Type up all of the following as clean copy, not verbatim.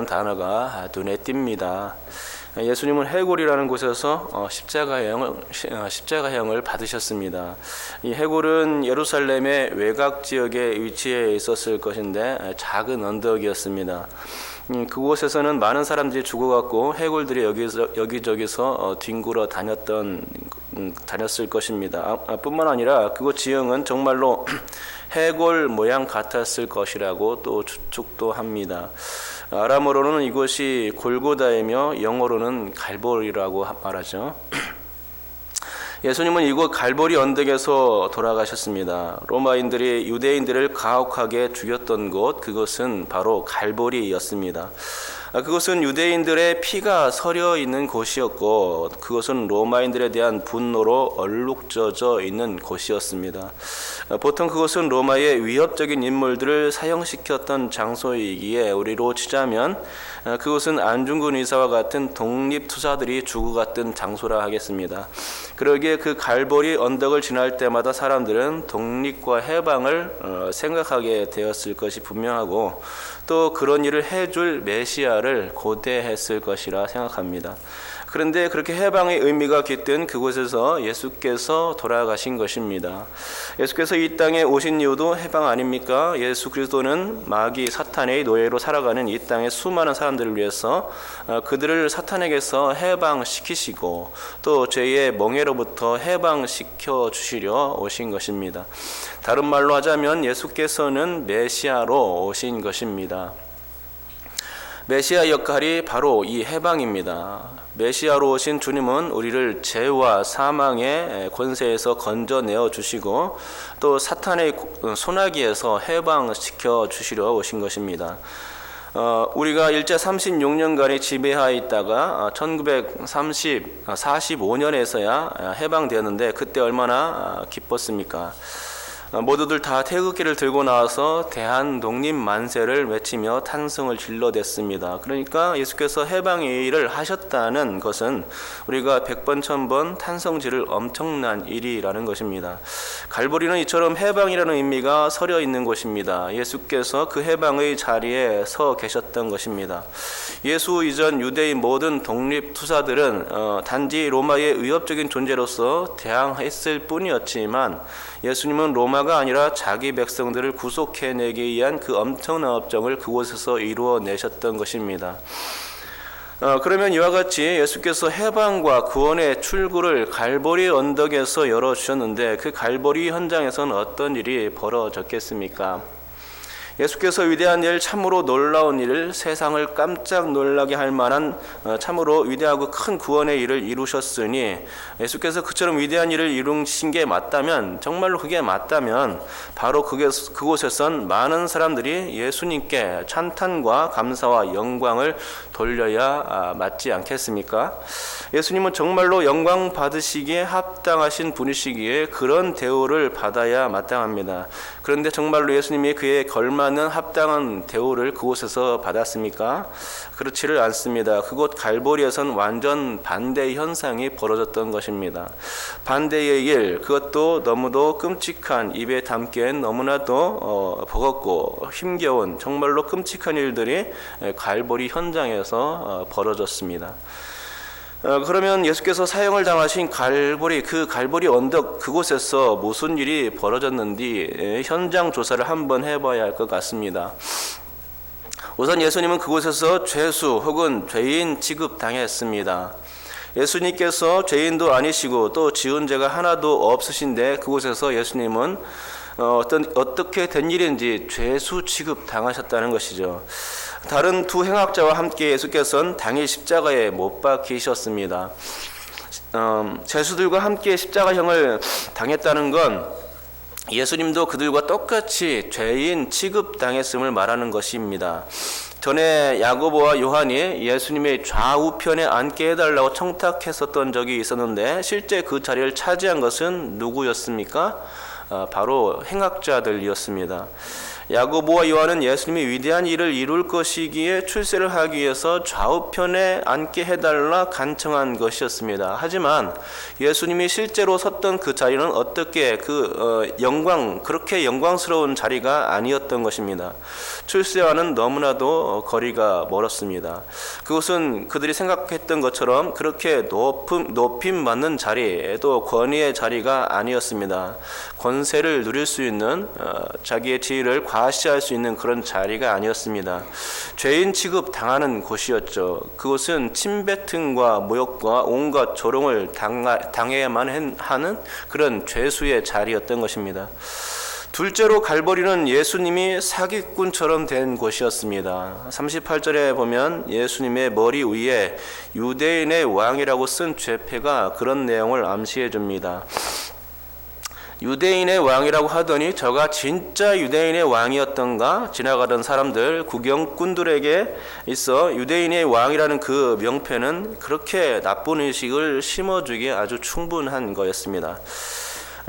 단어가 눈에 띕니다. 예수님은 해골이라는 곳에서 십자가형을 받으셨습니다. 이 해골은 예루살렘의 외곽 지역에 위치해 있었을 것인데 작은 언덕이었습니다. 그곳에서는 많은 사람들이 죽어갔고 해골들이 여기저기서 뒹굴어 다녔을 것입니다. 뿐만 아니라 그곳 지형은 정말로 해골 모양 같았을 것이라고 또 추측도 합니다. 아람어로는 이곳이 골고다이며 영어로는 갈보리라고 말하죠. 예수님은 이곳 갈보리 언덕에서 돌아가셨습니다. 로마인들이 유대인들을 가혹하게 죽였던 곳, 그것은 바로 갈보리였습니다. 그것은 유대인들의 피가 서려 있는 곳이었고 그것은 로마인들에 대한 분노로 얼룩져져 있는 곳이었습니다. 보통 그것은 로마의 위협적인 인물들을 사형시켰던 장소이기에 우리로 치자면 그것은 안중근 의사와 같은 독립투사들이 죽어갔던 장소라 하겠습니다. 그러기에 그 갈보리 언덕을 지날 때마다 사람들은 독립과 해방을 생각하게 되었을 것이 분명하고 또 그런 일을 해줄 메시아를 고대했을 것이라 생각합니다. 그런데 그렇게 해방의 의미가 깃든 그곳에서 예수께서 돌아가신 것입니다. 예수께서 이 땅에 오신 이유도 해방 아닙니까? 예수 그리스도는 마귀 사탄의 노예로 살아가는 이 땅의 수많은 사람들을 위해서 그들을 사탄에게서 해방시키시고 또 죄의 멍에로부터 해방시켜 주시려 오신 것입니다. 다른 말로 하자면 예수께서는 메시아로 오신 것입니다. 메시아 역할이 바로 이 해방입니다. 메시아로 오신 주님은 우리를 죄와 사망의 권세에서 건져내어 주시고 또 사탄의 소나기에서 해방시켜 주시려 오신 것입니다. 우리가 일제 36년간의 지배하에 있다가 1945년에서야 해방되었는데 그때 얼마나 기뻤습니까? 모두들 다 태극기를 들고 나와서 대한 독립 만세를 외치며 탄성을 질러댔습니다. 그러니까 예수께서 해방의 일을 하셨다는 것은 우리가 100번 1000번 탄성 지를 엄청난 일이라는 것입니다. 갈보리는 이처럼 해방이라는 의미가 서려 있는 곳입니다. 예수께서 그 해방의 자리에 서 계셨던 것입니다. 예수 이전 유대인 모든 독립투사들은 단지 로마의 위협적인 존재로서 대항했을 뿐이었지만 예수님은 로마가 아니라 자기 백성들을 구속해내기 위한 그 엄청난 업적을 그곳에서 이루어내셨던 것입니다. 그러면 이와 같이 예수께서 해방과 구원의 출구를 갈보리 언덕에서 열어주셨는데 그 갈보리 현장에서는 어떤 일이 벌어졌겠습니까? 예수께서 위대한 일, 참으로 놀라운 일, 세상을 깜짝 놀라게 할 만한 참으로 위대하고 큰 구원의 일을 이루셨으니 예수께서 그처럼 위대한 일을 이루신 게 맞다면, 정말로 그게 맞다면 바로 그곳에선 많은 사람들이 예수님께 찬탄과 감사와 영광을 돌려야 맞지 않겠습니까? 예수님은 정말로 영광 받으시기에 합당하신 분이시기에 그런 대우를 받아야 마땅합니다. 그런데 정말로 예수님이 그에 걸맞는 합당한 대우를 그곳에서 받았습니까? 그렇지를 않습니다. 그곳 갈보리에선 완전 반대의 현상이 벌어졌던 것입니다. 반대의 일, 그것도 너무도 끔찍한, 입에 담기엔 너무나도 버겁고 힘겨운 정말로 끔찍한 일들이 갈보리 현장에서 벌어졌습니다. 그러면 예수께서 사형을 당하신 갈보리, 그 갈보리 언덕 그곳에서 무슨 일이 벌어졌는지 현장 조사를 한번 해봐야 할 것 같습니다. 우선 예수님은 그곳에서 죄수 혹은 죄인 취급당했습니다. 예수님께서 죄인도 아니시고 또 지은 죄가 하나도 없으신데 그곳에서 예수님은 어떻게 된 일인지 죄수 취급 당하셨다는 것이죠. 다른 두 행악자와 함께 예수께서는 당일 십자가에 못 박히셨습니다. 죄수들과 함께 십자가형을 당했다는 건 예수님도 그들과 똑같이 죄인 취급당했음을 말하는 것입니다. 전에 야고보와 요한이 예수님의 좌우편에 앉게 해달라고 청탁했었던 적이 있었는데 실제 그 자리를 차지한 것은 누구였습니까? 바로 행악자들이었습니다. 야고보와 요한은 예수님이 위대한 일을 이룰 것이기에 출세를 하기 위해서 좌우편에 앉게 해달라 간청한 것이었습니다. 하지만 예수님이 실제로 섰던 그 자리는 어떻게 그렇게 영광스러운 자리가 아니었던 것입니다. 출세와는 너무나도 거리가 멀었습니다. 그것은 그들이 생각했던 것처럼 그렇게 높임 받는 자리, 또 권위의 자리가 아니었습니다. 권세를 누릴 수 있는 자기의 지위를 과시할 수 있는 그런 자리가 아니었습니다. 죄인 취급 당하는 곳이었죠. 그곳은 침뱉음과 모욕과 온갖 조롱을 당해야만 하는 그런 죄수의 자리였던 것입니다. 둘째로 갈보리는 예수님이 사기꾼처럼 된 곳이었습니다. 38절에 보면 예수님의 머리 위에 유대인의 왕이라고 쓴 죄패가 그런 내용을 암시해 줍니다. 유대인의 왕이라고 하더니 저가 진짜 유대인의 왕이었던가? 지나가던 사람들, 구경꾼들에게 있어 유대인의 왕이라는 그 명패는 그렇게 나쁜 의식을 심어주기에 아주 충분한 거였습니다.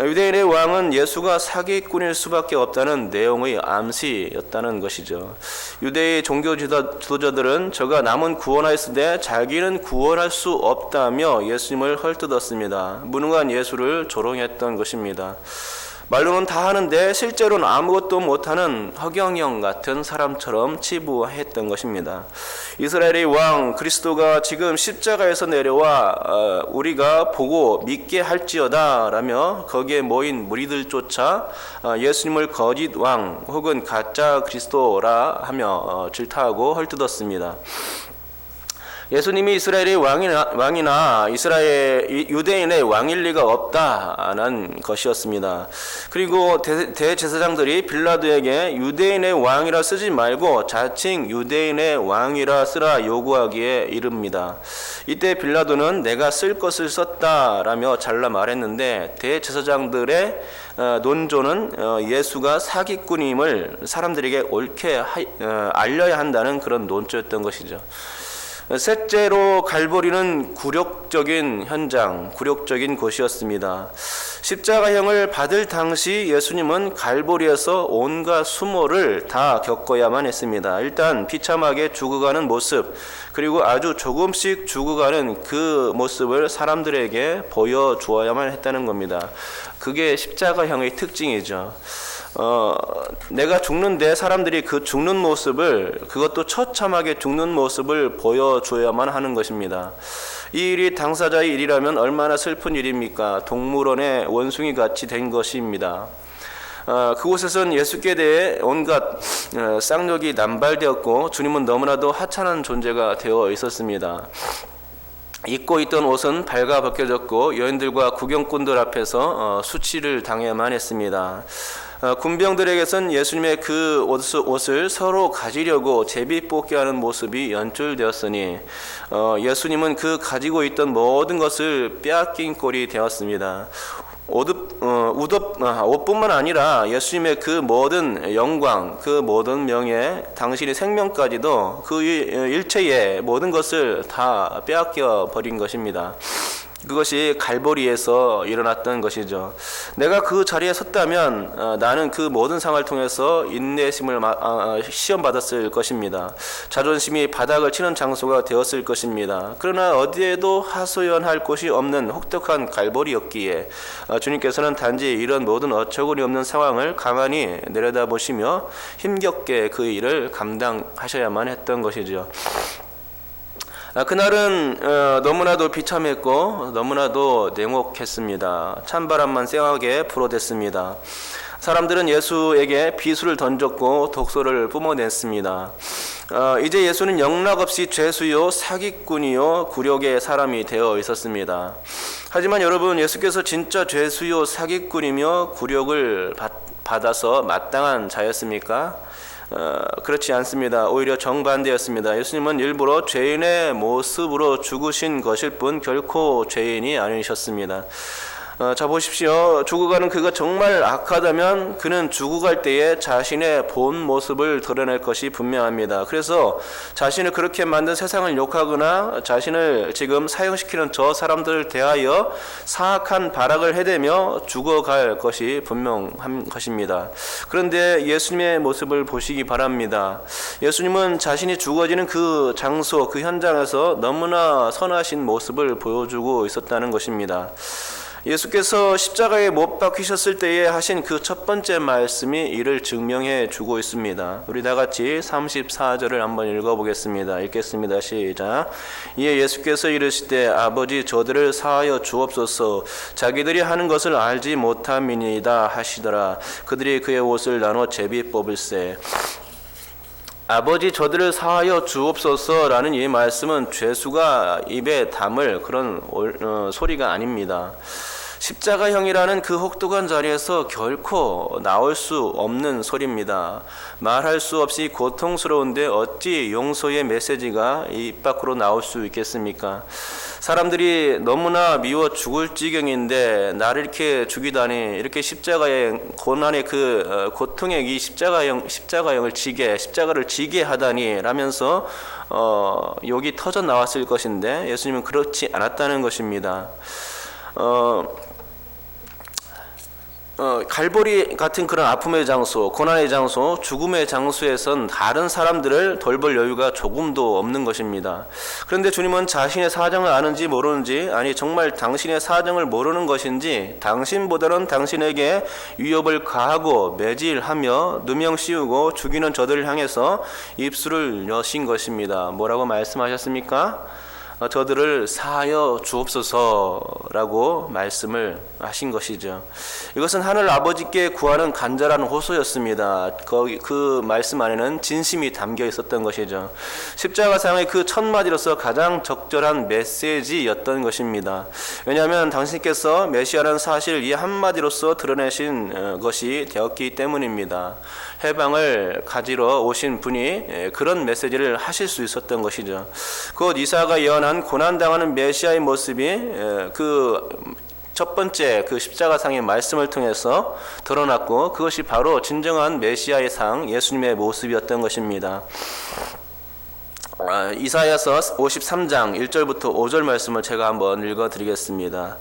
유대인의 왕은 예수가 사기꾼일 수밖에 없다는 내용의 암시였다는 것이죠. 유대의 종교 지도자들은 저가 남은 구원하였으되 자기는 구원할 수 없다며 예수님을 헐뜯었습니다. 무능한 예수를 조롱했던 것입니다. 말로는 다 하는데 실제로는 아무것도 못하는 허경영 같은 사람처럼 치부했던 것입니다. 이스라엘의 왕 그리스도가 지금 십자가에서 내려와 우리가 보고 믿게 할지어다 라며 거기에 모인 무리들조차 예수님을 거짓 왕 혹은 가짜 그리스도라 하며 질타하고 헐뜯었습니다. 예수님이 이스라엘의 왕이나 유대인의 왕일 리가 없다는 것이었습니다. 그리고 대제사장들이 빌라도에게 유대인의 왕이라 쓰지 말고 자칭 유대인의 왕이라 쓰라 요구하기에 이릅니다. 이때 빌라도는 내가 쓸 것을 썼다라며 잘라 말했는데 대제사장들의 논조는 예수가 사기꾼임을 사람들에게 옳게 알려야 한다는 그런 논조였던 것이죠. 셋째로 갈보리는 굴욕적인 현장, 굴욕적인 곳이었습니다. 십자가형을 받을 당시 예수님은 갈보리에서 온갖 수모를 다 겪어야만 했습니다. 일단 비참하게 죽어가는 모습, 그리고 아주 조금씩 죽어가는 그 모습을 사람들에게 보여주어야만 했다는 겁니다. 그게 십자가형의 특징이죠. 내가 죽는데 사람들이 그 죽는 모습을, 그것도 처참하게 죽는 모습을 보여줘야만 하는 것입니다. 이 일이 당사자의 일이라면 얼마나 슬픈 일입니까? 동물원의 원숭이 같이 된 것입니다. 그곳에선 예수께 대해 온갖 쌍욕이 남발되었고 주님은 너무나도 하찮은 존재가 되어 있었습니다. 입고 있던 옷은 발가 벗겨졌고 여인들과 구경꾼들 앞에서 수치를 당해야만 했습니다. 군병들에게선 예수님의 그 옷을 서로 가지려고 제비뽑기 하는 모습이 연출되었으니 예수님은 그 가지고 있던 모든 것을 빼앗긴 꼴이 되었습니다. 옷뿐만 아니라 예수님의 그 모든 영광, 그 모든 명예, 당신의 생명까지도 그 일체의 모든 것을 다 빼앗겨 버린 것입니다. 그것이 갈보리에서 일어났던 것이죠. 내가 그 자리에 섰다면 나는 그 모든 상을 통해서 인내심을 시험받았을 것입니다. 자존심이 바닥을 치는 장소가 되었을 것입니다. 그러나 어디에도 하소연할 곳이 없는 혹독한 갈보리였기에 주님께서는 단지 이런 모든 어처구니 없는 상황을 가만히 내려다보시며 힘겹게 그 일을 감당하셔야만 했던 것이죠. 그날은 너무나도 비참했고 너무나도 냉혹했습니다. 찬바람만 쌩하게 불어댔습니다. 사람들은 예수에게 비수를 던졌고 독소를 뿜어냈습니다. 이제 예수는 영락없이 죄수요 사기꾼이요 굴욕의 사람이 되어 있었습니다. 하지만 여러분, 예수께서 진짜 죄수요 사기꾼이며 굴욕을 받아서 마땅한 자였습니까? 그렇지 않습니다. 오히려 정반대였습니다. 예수님은 일부러 죄인의 모습으로 죽으신 것일 뿐 결코 죄인이 아니셨습니다. 자 보십시오. 죽어가는 그가 정말 악하다면 그는 죽어갈 때에 자신의 본 모습을 드러낼 것이 분명합니다. 그래서 자신을 그렇게 만든 세상을 욕하거나 자신을 지금 사형시키는 저 사람들을 대하여 사악한 발악을 해대며 죽어갈 것이 분명한 것입니다. 그런데 예수님의 모습을 보시기 바랍니다. 예수님은 자신이 죽어지는 그 장소, 그 현장에서 너무나 선하신 모습을 보여주고 있었다는 것입니다. 예수께서 십자가에 못 박히셨을 때에 하신 그 첫 번째 말씀이 이를 증명해 주고 있습니다. 우리 다 같이 34절을 한번 읽어보겠습니다. 읽겠습니다. 시작. 이에 예수께서 이르시되 아버지 저들을 사하여 주옵소서 자기들이 하는 것을 알지 못함이니이다 하시더라. 그들이 그의 옷을 나눠 제비 뽑을세. 아버지 저들을 사하여 주옵소서라는 이 말씀은 죄수가 입에 담을 그런 소리가 아닙니다. 십자가형이라는 그 혹독한 자리에서 결코 나올 수 없는 소리입니다. 말할 수 없이 고통스러운데 어찌 용서의 메시지가 입 밖으로 나올 수 있겠습니까? 사람들이 너무나 미워 죽을 지경인데 나를 이렇게 죽이다니, 이렇게 십자가의 고난의 그 고통의 이 십자가형을 십자가를 지게 하다니 라면서 욕이 터져 나왔을 것인데 예수님은 그렇지 않았다는 것입니다. 갈보리 같은 그런 아픔의 장소, 고난의 장소, 죽음의 장소에선 다른 사람들을 돌볼 여유가 조금도 없는 것입니다. 그런데 주님은 자신의 사정을 아는지 모르는지, 아니 정말 당신의 사정을 모르는 것인지 당신보다는 당신에게 위협을 가하고 매질하며 누명 씌우고 죽이는 저들을 향해서 입술을 여신 것입니다. 뭐라고 말씀하셨습니까? 저들을 사하여 주옵소서라고 말씀을 하신 것이죠. 이것은 하늘 아버지께 구하는 간절한 호소였습니다. 그 말씀 안에는 진심이 담겨 있었던 것이죠. 십자가상의 그 첫 마디로서 가장 적절한 메시지였던 것입니다. 왜냐하면 당신께서 메시아라는 사실을 이 한마디로서 드러내신 것이 되었기 때문입니다. 해방을 가지러 오신 분이 그런 메시지를 하실 수 있었던 것이죠. 곧 이사야가 예언한 고난당하는 메시아의 모습이 그 첫 번째 그 십자가상의 말씀을 통해서 드러났고, 그것이 바로 진정한 메시아의 상, 예수님의 모습이었던 것입니다. 이사야서 53장 1절부터 5절 말씀을 제가 한번 읽어드리겠습니다.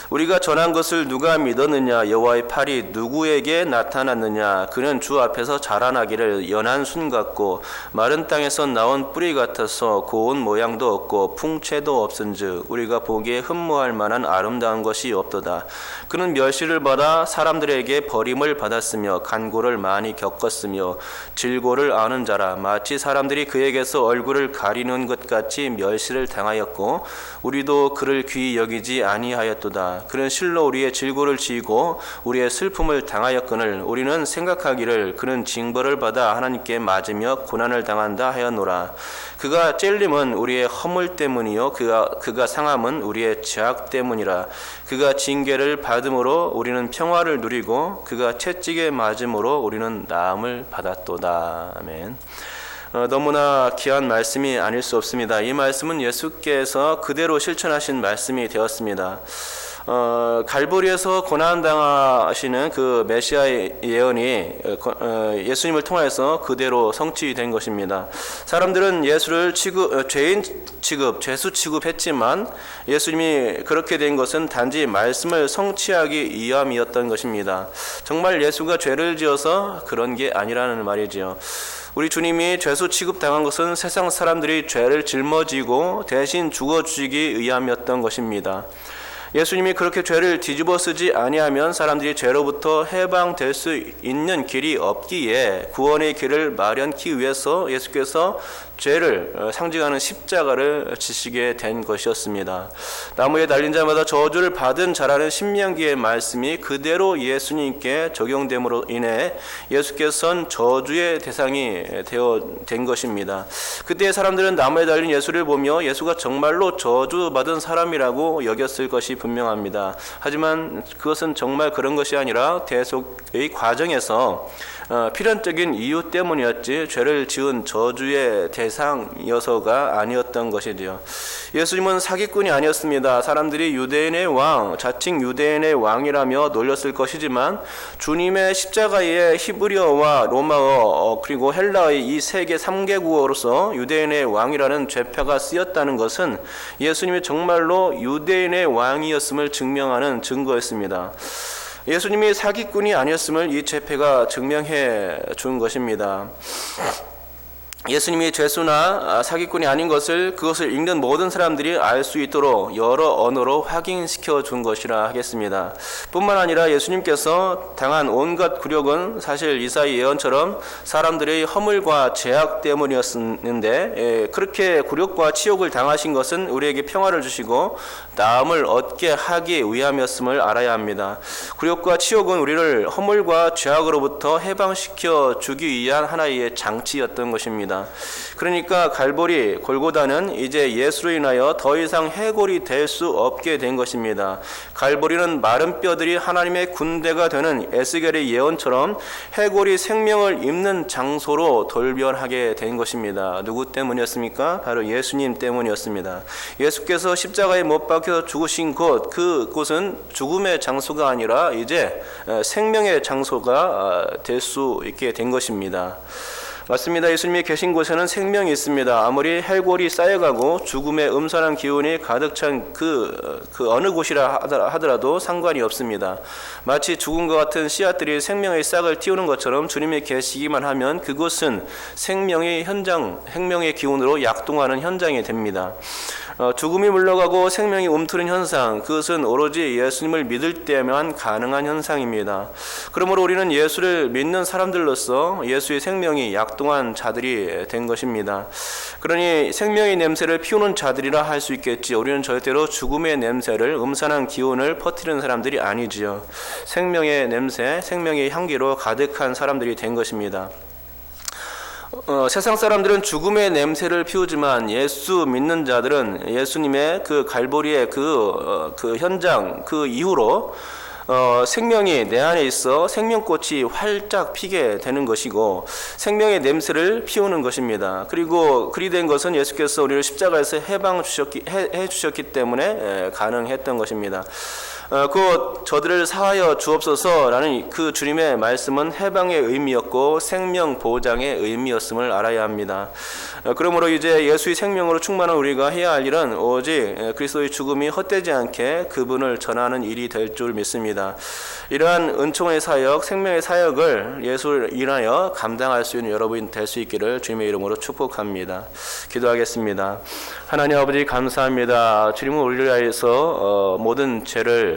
우리가 전한 것을 누가 믿었느냐? 여호와의 팔이 누구에게 나타났느냐? 그는 주 앞에서 자라나기를 연한 순 같고 마른 땅에서 나온 뿌리 같아서 고운 모양도 없고 풍채도 없은즉 우리가 보기에 흠모할 만한 아름다운 것이 없도다. 그는 멸시를 받아 사람들에게 버림을 받았으며 간고를 많이 겪었으며 질고를 아는 자라. 마치 사람들이 그에게서 얼굴을 가리는 것 같이 멸시를 당하였고 우리도 그를 귀히 여기지 아니하였도다. 그는 실로 우리의 질고를 지고 우리의 슬픔을 당하였거늘 우리는 생각하기를 그는 징벌을 받아 하나님께 맞으며 고난을 당한다 하였노라. 그가 찔림은 우리의 허물 때문이요 그가 상함은 우리의 죄악 때문이라. 그가 징계를 받음으로 우리는 평화를 누리고 그가 채찍에 맞음으로 우리는 나음을 받았도다. 아멘. 너무나 귀한 말씀이 아닐 수 없습니다. 이 말씀은 예수께서 그대로 실천하신 말씀이 되었습니다. 갈보리에서 고난당하시는 그 메시아의 예언이 예수님을 통해서 그대로 성취된 것입니다. 사람들은 예수를 죄인 취급, 죄수 취급했지만 예수님이 그렇게 된 것은 단지 말씀을 성취하기 위함이었던 것입니다. 정말 예수가 죄를 지어서 그런 게 아니라는 말이지요. 우리 주님이 죄수 취급당한 것은 세상 사람들이 죄를 짊어지고 대신 죽어주시기 위함이었던 것입니다. 예수님이 그렇게 죄를 뒤집어 쓰지 아니하면 사람들이 죄로부터 해방될 수 있는 길이 없기에 구원의 길을 마련하기 위해서 예수께서 죄를 상징하는 십자가를 지시게 된 것이었습니다. 나무에 달린 자마다 저주를 받은 자라는 신명기의 말씀이 그대로 예수님께 적용됨으로 인해 예수께서는 저주의 대상이 된 것입니다. 그때 사람들은 나무에 달린 예수를 보며 예수가 정말로 저주받은 사람이라고 여겼을 것이 분명합니다. 하지만 그것은 정말 그런 것이 아니라 대속의 과정에서 필연적인 이유 때문이었지 죄를 지은 저주의 대상이어서가 아니었던 것이지요. 예수님은 사기꾼이 아니었습니다. 사람들이 유대인의 왕, 자칭 유대인의 왕이라며 놀렸을 것이지만 주님의 십자가의 히브리어와 로마어 그리고 헬라의 이 세계 3개국어로서 유대인의 왕이라는 죄표가 쓰였다는 것은 예수님이 정말로 유대인의 왕이었음을 증명하는 증거였습니다. 예수님이 사기꾼이 아니었음을 이 죄표가 증명해 준 것입니다. 예수님이 죄수나 사기꾼이 아닌 것을 그것을 읽는 모든 사람들이 알 수 있도록 여러 언어로 확인시켜 준 것이라 하겠습니다. 뿐만 아니라 예수님께서 당한 온갖 굴욕은 사실 이사야 예언처럼 사람들의 허물과 죄악 때문이었는데 그렇게 굴욕과 치욕을 당하신 것은 우리에게 평화를 주시고 나음을 얻게 하기 위함이었음을 알아야 합니다. 굴욕과 치욕은 우리를 허물과 죄악으로부터 해방시켜 주기 위한 하나의 장치였던 것입니다. 그러니까 갈보리 골고다는 이제 예수로 인하여 더 이상 해골이 될 수 없게 된 것입니다. 갈보리는 마른 뼈들이 하나님의 군대가 되는 에스겔의 예언처럼 해골이 생명을 입는 장소로 돌변하게 된 것입니다. 누구 때문이었습니까? 바로 예수님 때문이었습니다. 예수께서 십자가에 못 박혀 죽으신 그곳은 죽음의 장소가 아니라 이제 생명의 장소가 될 수 있게 된 것입니다. 맞습니다. 예수님이 계신 곳에는 생명이 있습니다. 아무리 해골이 쌓여가고 죽음의 음산한 기운이 가득 찬 그 어느 곳이라 하더라도 상관이 없습니다. 마치 죽음과 같은 씨앗들이 생명의 싹을 틔우는 것처럼 주님이 계시기만 하면 그곳은 생명의 현장, 생명의 기운으로 약동하는 현장이 됩니다. 죽음이 물러가고 생명이 움트는 현상, 그것은 오로지 예수님을 믿을 때만 가능한 현상입니다. 그러므로 우리는 예수를 믿는 사람들로서 예수의 생명이 약동한 자들이 된 것입니다. 그러니 생명의 냄새를 피우는 자들이라 할 수 있겠지. 우리는 절대로 죽음의 냄새를, 음산한 기운을 퍼뜨리는 사람들이 아니지요. 생명의 냄새, 생명의 향기로 가득한 사람들이 된 것입니다. 세상 사람들은 죽음의 냄새를 피우지만 예수 믿는 자들은 예수님의 그 갈보리의 그 현장, 그 이후로 생명이 내 안에 있어 생명꽃이 활짝 피게 되는 것이고 생명의 냄새를 피우는 것입니다. 그리고 그리 된 것은 예수께서 우리를 십자가에서 해 주셨기 때문에 가능했던 것입니다. 곧 저들을 사하여 주옵소서라는 그 주님의 말씀은 해방의 의미였고 생명 보장의 의미였음을 알아야 합니다. 그러므로 이제 예수의 생명으로 충만한 우리가 해야 할 일은 오직 그리스도의 죽음이 헛되지 않게 그분을 전하는 일이 될 줄 믿습니다. 이러한 은총의 사역, 생명의 사역을 예수를 인하여 감당할 수 있는 여러분이 될 수 있기를 주님의 이름으로 축복합니다. 기도하겠습니다. 하나님 아버지 감사합니다. 주님은 우리를 위하여서 모든 죄를